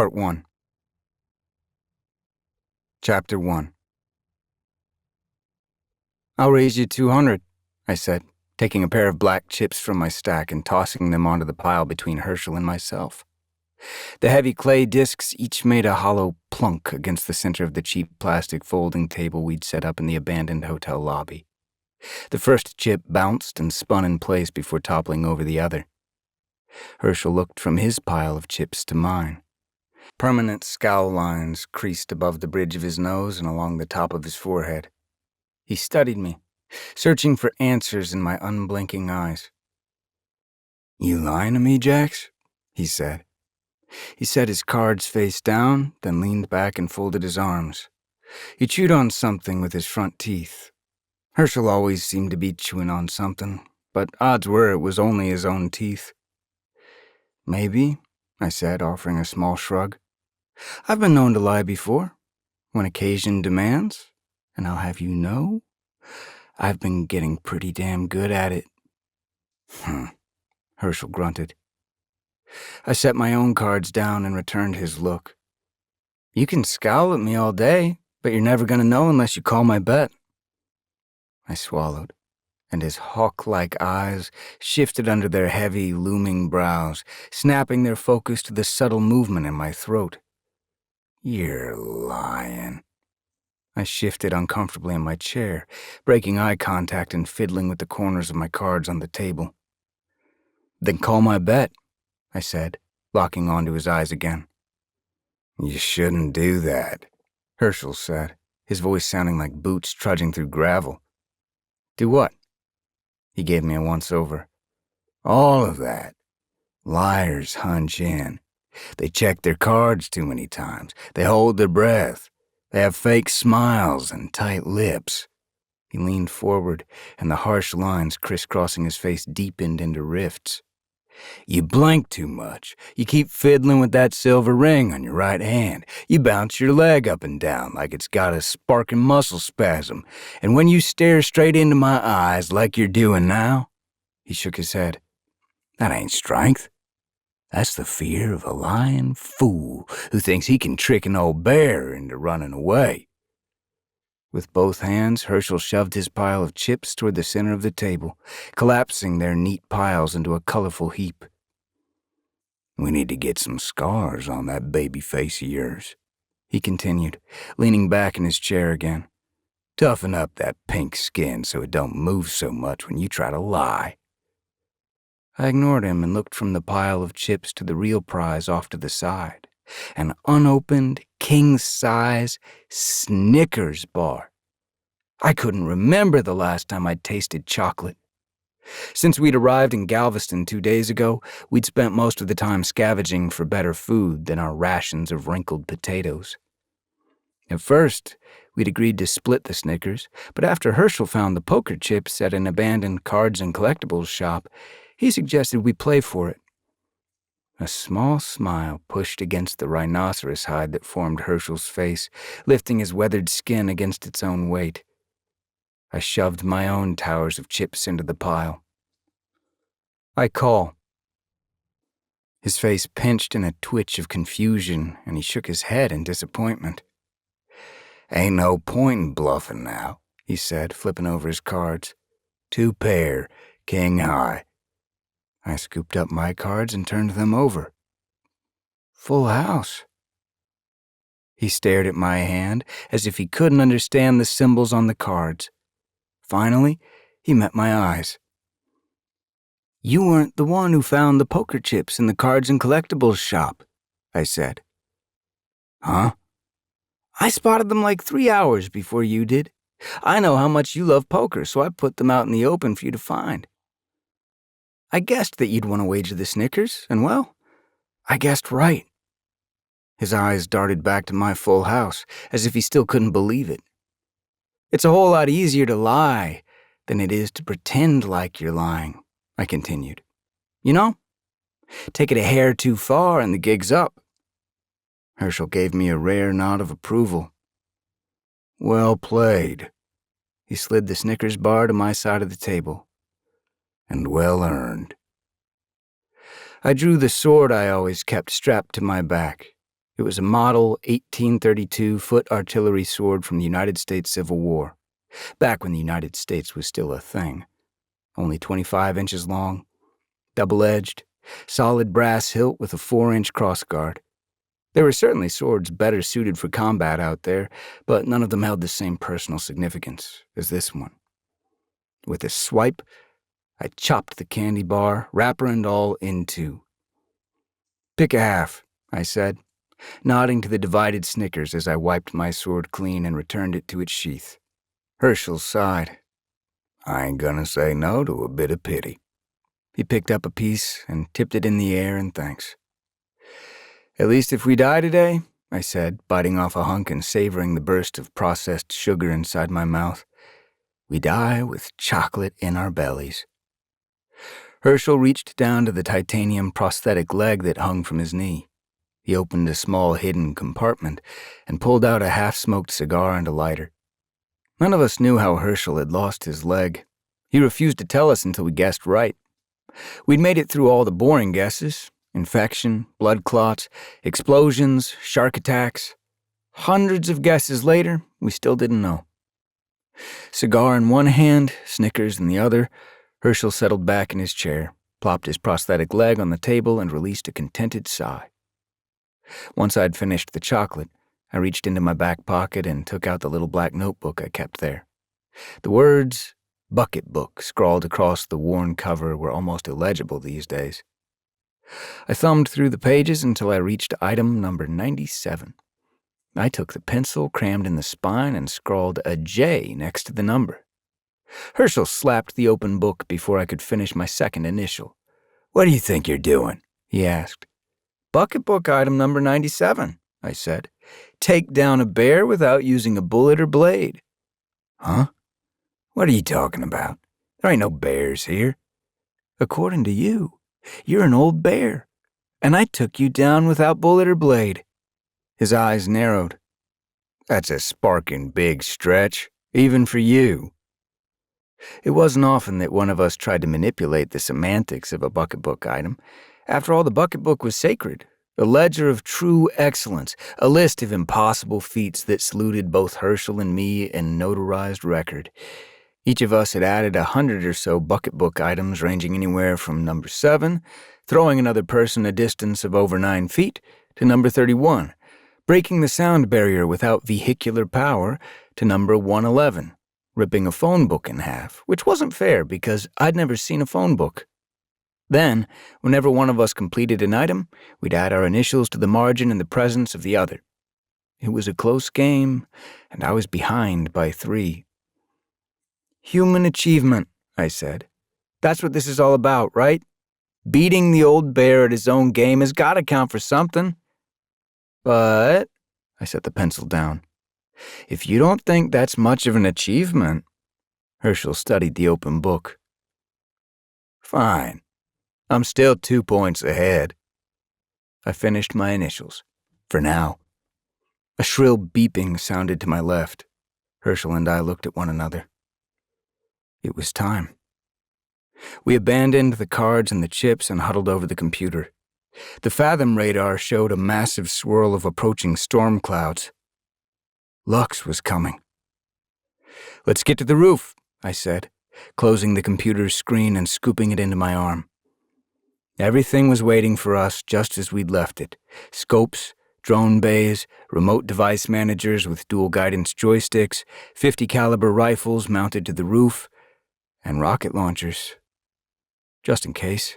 Part 1. Chapter 1. "I'll raise you 200, I said, taking a pair of black chips from my stack and tossing them onto the pile between Herschel and myself. The heavy clay discs each made a hollow plunk against the center of the cheap plastic folding table we'd set up in the abandoned hotel lobby. The first chip bounced and spun in place before toppling over the other. Herschel looked from his pile of chips to mine. Permanent scowl lines creased above the bridge of his nose and along the top of his forehead. He studied me, searching for answers in my unblinking eyes. "You lying to me, Jax?" he said. He set his cards face down, then leaned back and folded his arms. He chewed on something with his front teeth. Herschel always seemed to be chewing on something, but odds were it was only his own teeth. "Maybe," I said, offering a small shrug. "I've been known to lie before, when occasion demands, and I'll have you know, I've been getting pretty damn good at it." Herschel grunted. I set my own cards down and returned his look. "You can scowl at me all day, but you're never going to know unless you call my bet." I swallowed, and his hawk-like eyes shifted under their heavy, looming brows, snapping their focus to the subtle movement in my throat. "You're lying." I shifted uncomfortably in my chair, breaking eye contact and fiddling with the corners of my cards on the table. "Then call my bet," I said, locking onto his eyes again. "You shouldn't do that," Herschel said, his voice sounding like boots trudging through gravel. "Do what?" He gave me a once-over. "All of that. Liars hunch in. They check their cards too many times. They hold their breath. They have fake smiles and tight lips." He leaned forward, and the harsh lines crisscrossing his face deepened into rifts. "You blink too much. You keep fiddling with that silver ring on your right hand. You bounce your leg up and down like it's got a sparking muscle spasm. And when you stare straight into my eyes like you're doing now," he shook his head, "that ain't strength. That's the fear of a lying fool who thinks he can trick an old bear into running away." With both hands, Herschel shoved his pile of chips toward the center of the table, collapsing their neat piles into a colorful heap. "We need to get some scars on that baby face of yours," he continued, leaning back in his chair again. "Toughen up that pink skin so it don't move so much when you try to lie." I ignored him and looked from the pile of chips to the real prize off to the side. An unopened, king-size Snickers bar. I couldn't remember the last time I'd tasted chocolate. Since we'd arrived in Galveston 2 days ago, we'd spent most of the time scavenging for better food than our rations of wrinkled potatoes. At first, we'd agreed to split the Snickers, but after Herschel found the poker chips at an abandoned cards and collectibles shop, he suggested we play for it. A small smile pushed against the rhinoceros hide that formed Herschel's face, lifting his weathered skin against its own weight. I shoved my own towers of chips into the pile. "I call." His face pinched in a twitch of confusion, and he shook his head in disappointment. "Ain't no point in bluffing now," he said, flipping over his cards. "2 pair, king high." I scooped up my cards and turned them over. "Full house." He stared at my hand as if he couldn't understand the symbols on the cards. Finally, he met my eyes. "You weren't the one who found the poker chips in the cards and collectibles shop," I said. "Huh?" "I spotted them like 3 hours before you did. I know how much you love poker, so I put them out in the open for you to find. I guessed that you'd want to wager the Snickers, and well, I guessed right." His eyes darted back to my full house, as if he still couldn't believe it. "It's a whole lot easier to lie than it is to pretend like you're lying," I continued. "You know, take it a hair too far and the gig's up." Herschel gave me a rare nod of approval. "Well played." He slid the Snickers bar to my side of the table. "And well earned." I drew the sword I always kept strapped to my back. It was a model 1832 foot artillery sword from the United States Civil War, back when the United States was still a thing. Only 25 inches long, double-edged, solid brass hilt with a 4-inch crossguard. There were certainly swords better suited for combat out there, but none of them held the same personal significance as this one. With a swipe, I chopped the candy bar, wrapper and all, in two. "Pick a half," I said, nodding to the divided Snickers as I wiped my sword clean and returned it to its sheath. Herschel sighed. "I ain't gonna say no to a bit of pity." He picked up a piece and tipped it in the air in thanks. "At least if we die today," I said, biting off a hunk and savoring the burst of processed sugar inside my mouth, "we die with chocolate in our bellies." Herschel reached down to the titanium prosthetic leg that hung from his knee. He opened a small hidden compartment and pulled out a half-smoked cigar and a lighter. None of us knew how Herschel had lost his leg. He refused to tell us until we guessed right. We'd made it through all the boring guesses: infection, blood clots, explosions, shark attacks. Hundreds of guesses later, we still didn't know. Cigar in one hand, Snickers in the other, Herschel settled back in his chair, plopped his prosthetic leg on the table, and released a contented sigh. Once I'd finished the chocolate, I reached into my back pocket and took out the little black notebook I kept there. The words "bucket book" scrawled across the worn cover were almost illegible these days. I thumbed through the pages until I reached item number 97. I took the pencil crammed in the spine and scrawled a J next to the number. Herschel slapped the open book before I could finish my second initial. "What do you think you're doing?" he asked. "Bucket book item number 97, I said. "Take down a bear without using a bullet or blade." "Huh? What are you talking about? There ain't no bears here." "According to you, you're an old bear, and I took you down without bullet or blade." His eyes narrowed. "That's a sparking big stretch, even for you." It wasn't often that one of us tried to manipulate the semantics of a bucket book item. After all, the bucket book was sacred, a ledger of true excellence, a list of impossible feats that saluted both Herschel and me in notarized record. Each of us had added 100 or so bucket book items ranging anywhere from number 7, throwing another person a distance of over 9 feet, to number 31, breaking the sound barrier without vehicular power, to number 111, ripping a phone book in half, which wasn't fair because I'd never seen a phone book. Then, whenever one of us completed an item, we'd add our initials to the margin in the presence of the other. It was a close game, and I was behind by 3. "Human achievement," I said. "That's what this is all about, right? Beating the old bear at his own game has got to count for something." "But," I set the pencil down, "if you don't think that's much of an achievement..." Herschel studied the open book. "Fine. I'm still 2 points ahead." I finished my initials. For now. A shrill beeping sounded to my left. Herschel and I looked at one another. It was time. We abandoned the cards and the chips and huddled over the computer. The Fathom radar showed a massive swirl of approaching storm clouds. LUX was coming. "Let's get to the roof," I said, closing the computer's screen and scooping it into my arm. Everything was waiting for us just as we'd left it. Scopes, drone bays, remote device managers with dual guidance joysticks, 50 caliber rifles mounted to the roof, and rocket launchers. Just in case.